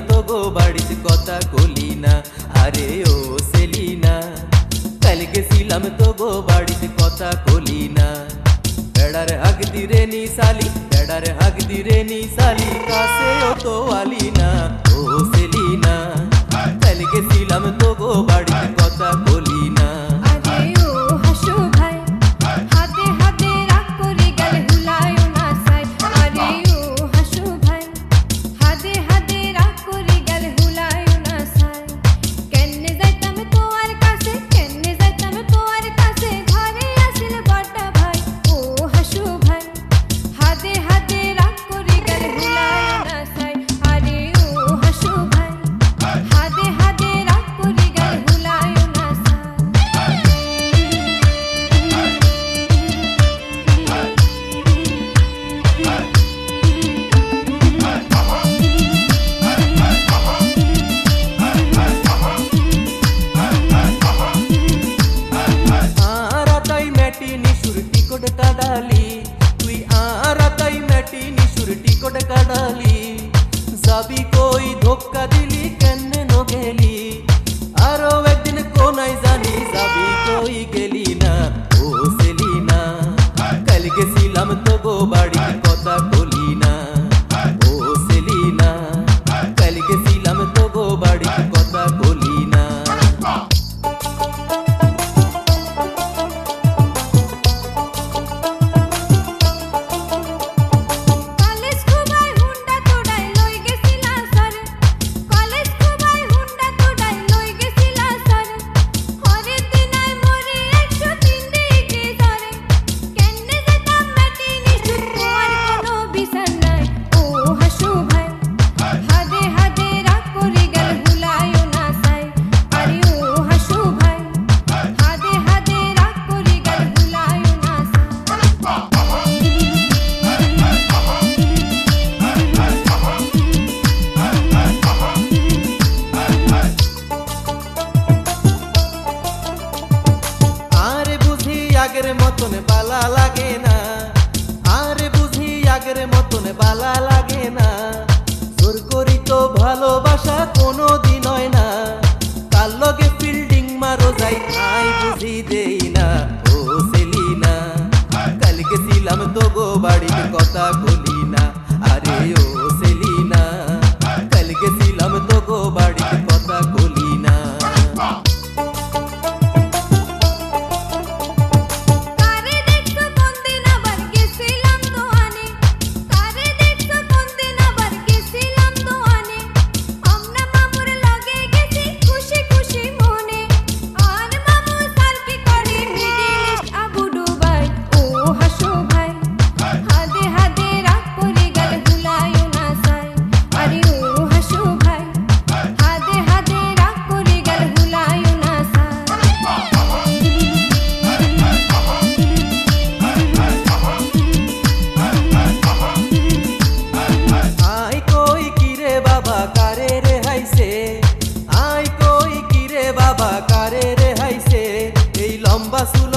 তো গো বাড়িতে কথা কলি না, আরে ও সেলিনা। কাল গেছিলাম তো গো বাড়িতে কথা কলি না। বেড়ার হাগ দিরে নি সালি, বেড়ার হাগ দিরে নি সালি, কাছেও তো আলি না ও সেলিনা। কাল গেছিলাম তো গো বাড়িতে কথা কলি না। তুই আর তাই মেটি নিশুর টিকট কাটালি, যাবি কই ধোক্কা দিলি কেনে ন গেলি, আরো একদিন কোনায় জানি যাবি কই গেলি না ও সেলিনা। কাল গেছিলাম তো গো বাড়িতে কথা বলি না ও সেলিনা। কাল গেছিলাম তো গো বাড়িতে কথা বলি না। আগের মতন বালা লাগে না, আরে বুঝি আগের মতন বালা লাগে না। জোর করি তো ভালোবাসা কোনো দিন হয় না, কার লগে ফিল্ডিং মারো যাই আই বুঝি দেই না ও সেলিনা। কাল গেছিলাম তো গো বাড়িতে কথা বলি না, আরে ও সেলিনা। কাল গেছিলাম তো গো বাড়িতে কথা বলি না। আই কই কিরে বাবা কারে রে হাইছে, এই লম্বা চুল